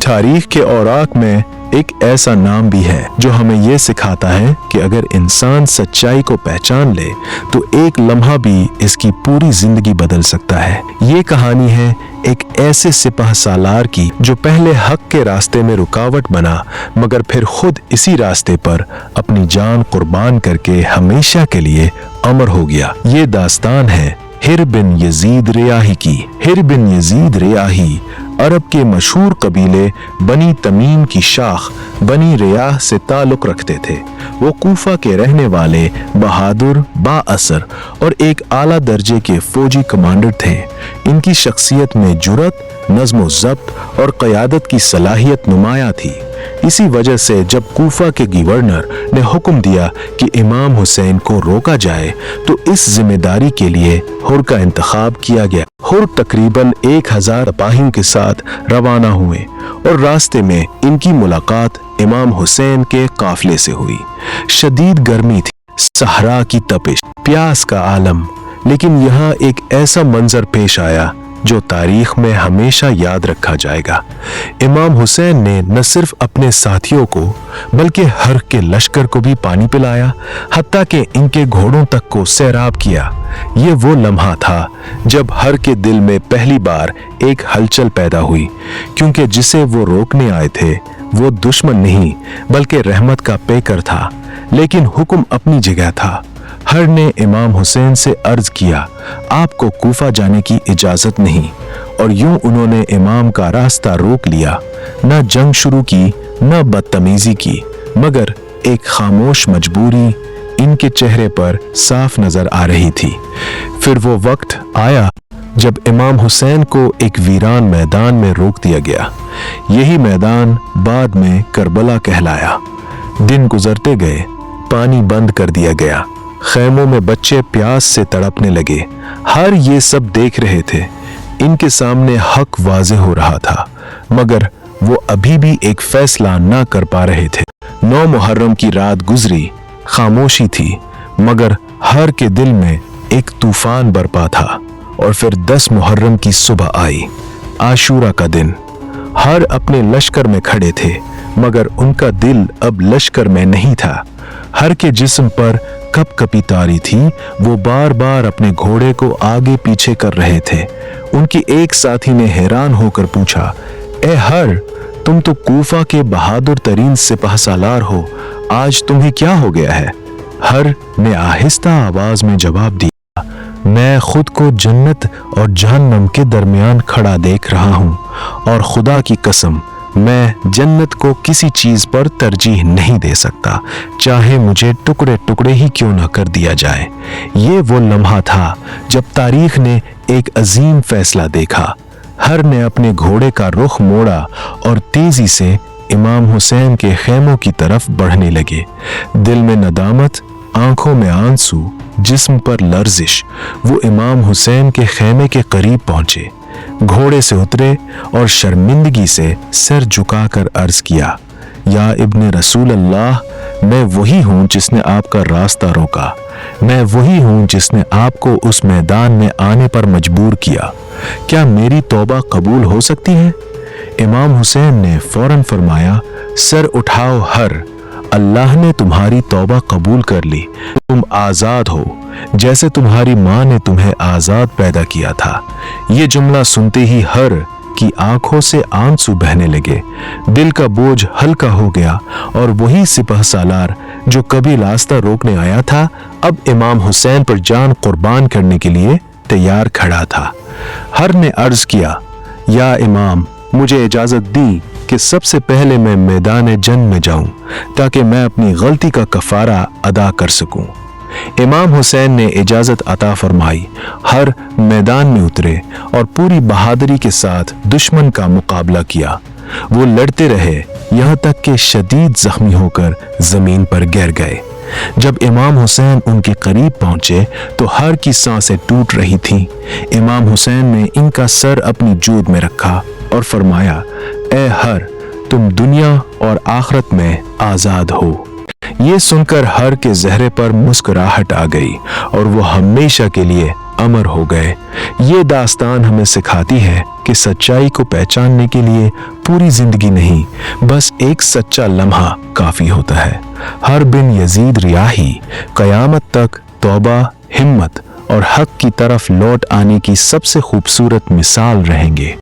तारीख के औराक में एक ऐसा नाम भी है जो हमें ये सिखाता है कि अगर इंसान सच्चाई को पहचान ले तो एक लम्हा भी इसकी पूरी जिंदगी बदल सकता है। ये कहानी है एक ऐसे सिपाह सालार की जो पहले हक के रास्ते में रुकावट बना, मगर फिर खुद इसी रास्ते पर अपनी जान कुर्बान करके हमेशा के लिए अमर हो गया। ये दास्तान है हिर बिन यजीद रियाही की। हिर बिन यजीद रियाही अरब के मशहूर कबीले बनी तमीम की शाख बनी रियाह से ताल्लुक रखते थे। वो कूफा के रहने वाले बहादुर, बाअसर और एक आला दर्जे के फौजी कमांडर थे। इनकी शख्सियत में जुर्रत, नज़्म ज़ब्त और क़यादत की सलाहियत नुमाया थी। इसी वजह से जब कूफा के गवर्नर ने हुक्म दिया कि इमाम हुसैन को रोका जाए तो इस जिम्मेदारी के लिए हुर का इंतखाब किया गया। हुर तकरीबन 1000 सिपाहियों के साथ रवाना हुए और रास्ते में इनकी मुलाकात इमाम हुसैन के काफिले से हुई। शदीद गर्मी थी, सहरा की तपिश, प्यास का आलम, लेकिन यहाँ एक ऐसा मंजर पेश आया जो तारीख में हमेशा याद रखा जाएगा। इमाम हुसैन ने न सिर्फ अपने साथियों को बल्कि हर के लश्कर को भी पानी पिलाया, हत्ता कि इनके घोड़ों तक को सैराब किया। ये वो लम्हा था जब हर के दिल में पहली बार एक हलचल पैदा हुई, क्योंकि जिसे वो रोकने आए थे वो दुश्मन नहीं बल्कि रहमत का पेकर था। लेकिन हुक्म अपनी जगह था। हर ने इमाम हुसैन से अर्ज किया, आपको कूफा जाने की इजाजत नहीं, और यूं उन्होंने इमाम का रास्ता रोक लिया। न जंग शुरू की न बदतमीजी की, मगर एक खामोश मजबूरी इनके चेहरे पर साफ नजर आ रही थी। फिर वो वक्त आया जब इमाम हुसैन को एक वीरान मैदान में रोक दिया गया। यही मैदान बाद में करबला कहलाया। दिन गुजरते गए, पानी बंद कर दिया गया, खैमों में बच्चे प्यास से तड़पने लगे। हर ये सब देख रहे थे। इनके सामने हक वाज़ेह हो रहा था, मगर वो अभी भी एक फैसला ना कर पा रहे थे। 9 मुहर्रम की रात गुजरी, खामोशी थी, मगर हर के दिल में एक तूफान बरपा था। और फिर 10 मुहर्रम की सुबह आई, आशूरा का दिन। हर अपने लश्कर में खड़े थे, मगर उनका दिल अब लश्कर में नहीं था। हर के जिस्म पर कपकपी तारी थी। वो बार बार अपने घोड़े को आगे पीछे कर रहे थे। उनकी एक साथी ने हैरान होकर पूछा, ए हर, तुम तो कूफा के बहादुर तरीन सिपाह सालार हो, आज तुम्हें क्या हो गया है? हर ने आहिस्ता आवाज में जवाब दिया, मैं खुद को जन्नत और जहन्नम के दरमियान खड़ा देख रहा हूं, और खुदा की कसम मैं जन्नत को किसी चीज पर तरजीह नहीं दे सकता, चाहे मुझे टुकड़े टुकड़े ही क्यों न कर दिया जाए। ये वो लम्हा था जब तारीख ने एक अजीम फैसला देखा। हर ने अपने घोड़े का रुख मोड़ा और तेजी से इमाम हुसैन के खेमों की तरफ बढ़ने लगे। दिल में नदामत, आंखों में आंसू, जिस्म पर लर्जिश। वो इमाम हुसैन के खेमे के करीब पहुंचे, घोड़े से उतरे और शर्मिंदगी से सिर झुकाकर अर्ज किया, या इब्ने रसूल अल्लाह, मैं वही हूं जिसने आपका रास्ता रोका। मैं वही हूं जिसने आपको उस मैदान में आने पर मजबूर किया। क्या मेरी तौबा कबूल हो सकती है? इमाम हुसैन ने फौरन फरमाया, सर उठाओ हर, अल्लाह ने तुम्हारी तौबा कबूल कर ली। तुम आजाद हो, जैसे तुम्हारी माँ ने तुम्हें आजाद पैदा किया था। ये जुमला सुनते ही हर की आंखों से आंसू बहने लगे। दिल का बोझ हल्का हो गया और वही सिपाह सालार जो कभी रास्ता रोकने आया था, अब इमाम हुसैन पर जान कुर्बान करने के लिए तैयार खड़ा था। हर ने अर्ज किया, या इमाम, मुझे इजाजत दी कि सबसे पहले मैं मैदान जंग में जाऊं, ताकि मैं अपनी गलती का कफारा अदा कर सकूं। इमाम हुसैन ने इजाजत अता फरमाई। हर मैदान में उतरे और पूरी बहादुरी के साथ दुश्मन का मुकाबला किया। वो लड़ते रहे यहाँ तक कि शदीद जख्मी होकर जमीन पर गिर गए। जब इमाम हुसैन उनके करीब पहुंचे तो हर की सांसें टूट रही थीं। इमाम हुसैन ने इनका सर अपनी जूद में रखा और फरमाया, ए हर, तुम दुनिया और आखिरत में आजाद हो। ये सुनकर हर के चेहरे पर मुस्कुराहट आ गई और वो हमेशा के लिए अमर हो गए। ये दास्तान हमें सिखाती है कि सच्चाई को पहचानने के लिए पूरी जिंदगी नहीं, बस एक सच्चा लम्हा काफी होता है। हर बिन यजीद रियाही कयामत तक तौबा, हिम्मत और हक की तरफ लौट आने की सबसे खूबसूरत मिसाल रहेंगे।